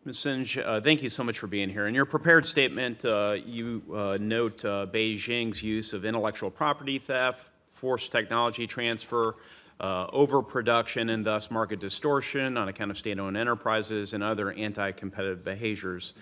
Ms. Singh, thank you so much for being here. In your prepared statement, you note Beijing's use of intellectual property theft, forced technology transfer, overproduction, and thus market distortion on account of state-owned enterprises and other anti-competitive behaviors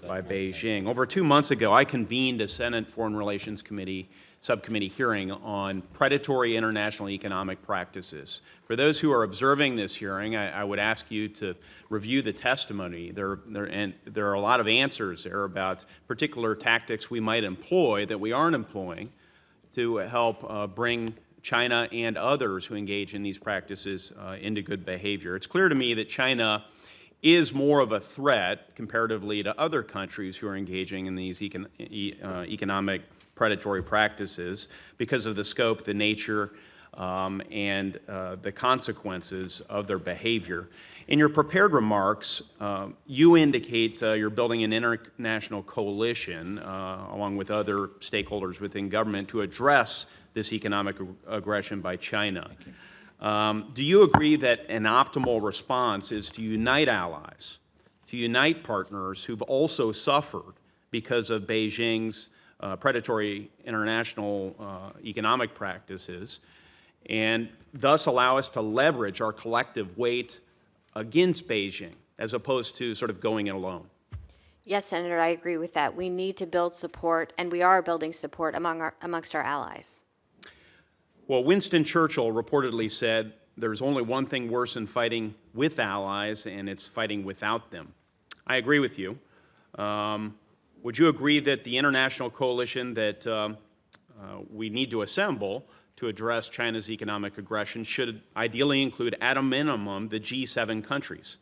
by Beijing. Over 2 months ago, I convened a Senate Foreign Relations Committee subcommittee hearing on predatory international economic practices. For those who are observing this hearing, I would ask you to review the testimony. There are a lot of answers there about particular tactics we might employ that we aren't employing to help bring China and others who engage in these practices into good behavior. It's clear to me that China is more of a threat comparatively to other countries who are engaging in these economic predatory practices because of the scope, the nature, and the consequences of their behavior. In your prepared remarks, you indicate you're building an international coalition along with other stakeholders within government to address this economic aggression by China. Do you agree that an optimal response is to unite allies, to unite partners who've also suffered because of Beijing's predatory international economic practices, and thus allow us to leverage our collective weight against Beijing, as opposed to sort of going it alone? Yes, Senator, I agree with that. We need to build support, and we are building support amongst our allies. Well, Winston Churchill reportedly said, "There's only one thing worse than fighting with allies, and it's fighting without them." I agree with you. Would you agree that the international coalition that we need to assemble to address China's economic aggression should ideally include, at a minimum, the G7 countries?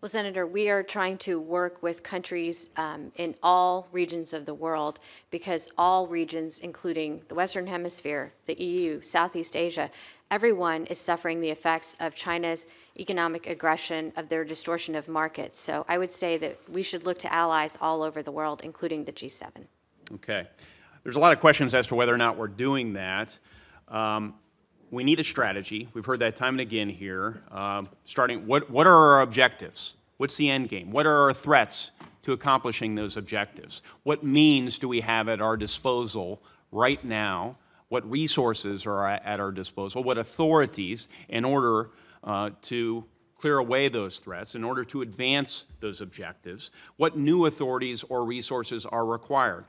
Well, Senator, we are trying to work with countries in all regions of the world because all regions, including the Western Hemisphere, the EU, Southeast Asia, everyone is suffering the effects of China's economic aggression, of their distortion of markets. So I would say that we should look to allies all over the world, including the G7. Okay. There's a lot of questions as to whether or not we're doing that. We need a strategy. We've heard that time and again here. What are our objectives? What's the end game? What are our threats to accomplishing those objectives? What means do we have at our disposal right now? What resources are at our disposal? What authorities in order to clear away those threats, in order to advance those objectives? What new authorities or resources are required?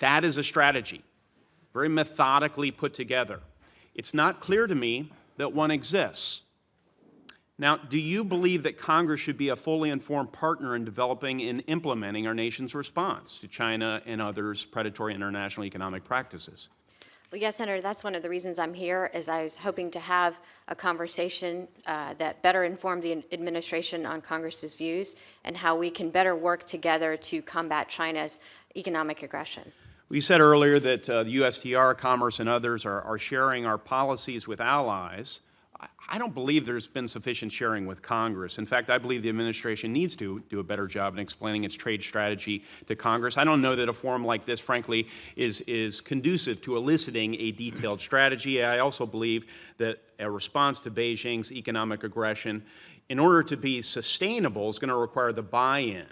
That is a strategy, very methodically put together. It's not clear to me that one exists. Now, do you believe that Congress should be a fully informed partner in developing and implementing our nation's response to China and others' predatory international economic practices? Well, yes, Senator, that's one of the reasons I'm here, is I was hoping to have a conversation that better informed the administration on Congress's views and how we can better work together to combat China's economic aggression. We said earlier that the USTR, Commerce, and others are sharing our policies with allies. I don't believe there's been sufficient sharing with Congress. In fact, I believe the administration needs to do a better job in explaining its trade strategy to Congress. I don't know that a forum like this, frankly, is conducive to eliciting a detailed strategy. I also believe that a response to Beijing's economic aggression, in order to be sustainable, is going to require the buy-in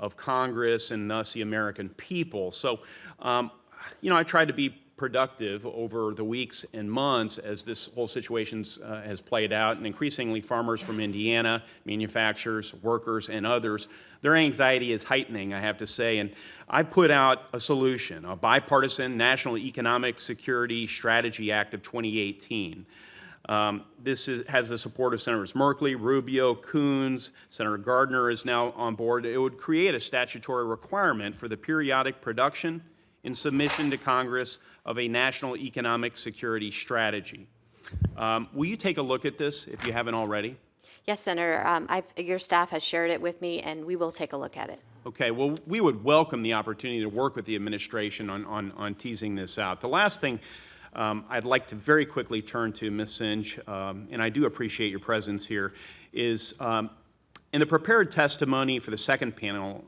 of Congress and thus the American people. So, I tried to be productive over the weeks and months as this whole situation has played out, and increasingly farmers from Indiana, manufacturers, workers, and others, their anxiety is heightening, I have to say, and I put out a solution, a bipartisan National Economic Security Strategy Act of 2018. This has the support of Senators Merkley, Rubio, Coons. Senator Gardner is now on board. It would create a statutory requirement for the periodic production and submission to Congress of a national economic security strategy. Will you take a look at this if you haven't already? Yes, Senator. Your staff has shared it with me, and we will take a look at it. Okay. Well, we would welcome the opportunity to work with the administration on teasing this out. The last thing I'd like to very quickly turn to, Ms. Singh, and I do appreciate your presence here, is in the prepared testimony for the second panel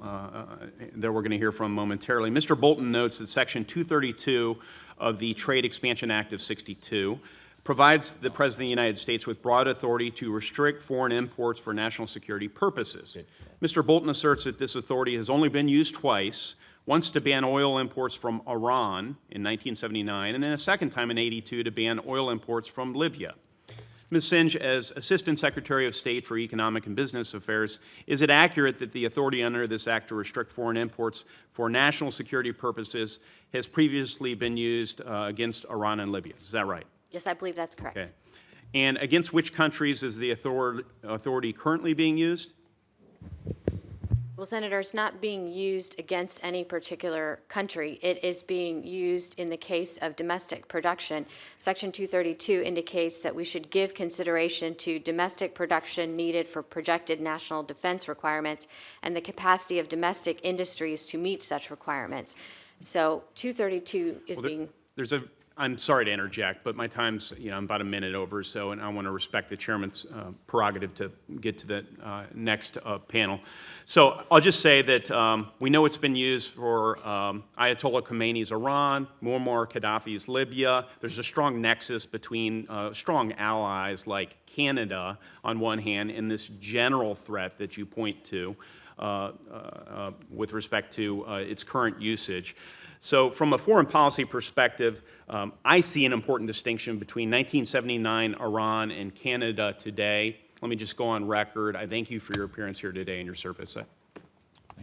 that we're going to hear from momentarily, Mr. Bolton notes that Section 232 of the Trade Expansion Act of '62 provides the President of the United States with broad authority to restrict foreign imports for national security purposes. Mr. Bolton asserts that this authority has only been used twice, once to ban oil imports from Iran in 1979, and then a second time in 82 to ban oil imports from Libya. Ms. Singh, as Assistant Secretary of State for Economic and Business Affairs, is it accurate that the authority under this act to restrict foreign imports for national security purposes has previously been used against Iran and Libya? Is that right? Yes, I believe that's correct. Okay. And against which countries is the authority currently being used? Well, Senator, it's not being used against any particular country. It is being used in the case of domestic production. Section 232 indicates that we should give consideration to domestic production needed for projected national defense requirements and the capacity of domestic industries to meet such requirements. So 232 is being... I'm sorry to interject, but my time's, I'm about a minute over, so, and I want to respect the chairman's prerogative to get to the next panel. So I'll just say that we know it's been used for Ayatollah Khomeini's Iran, Muammar Gaddafi's Libya. There's a strong nexus between strong allies like Canada on one hand and this general threat that you point to with respect to its current usage. So from a foreign policy perspective, I see an important distinction between 1979 Iran and Canada today. Let me just go on record. I thank you for your appearance here today and your service.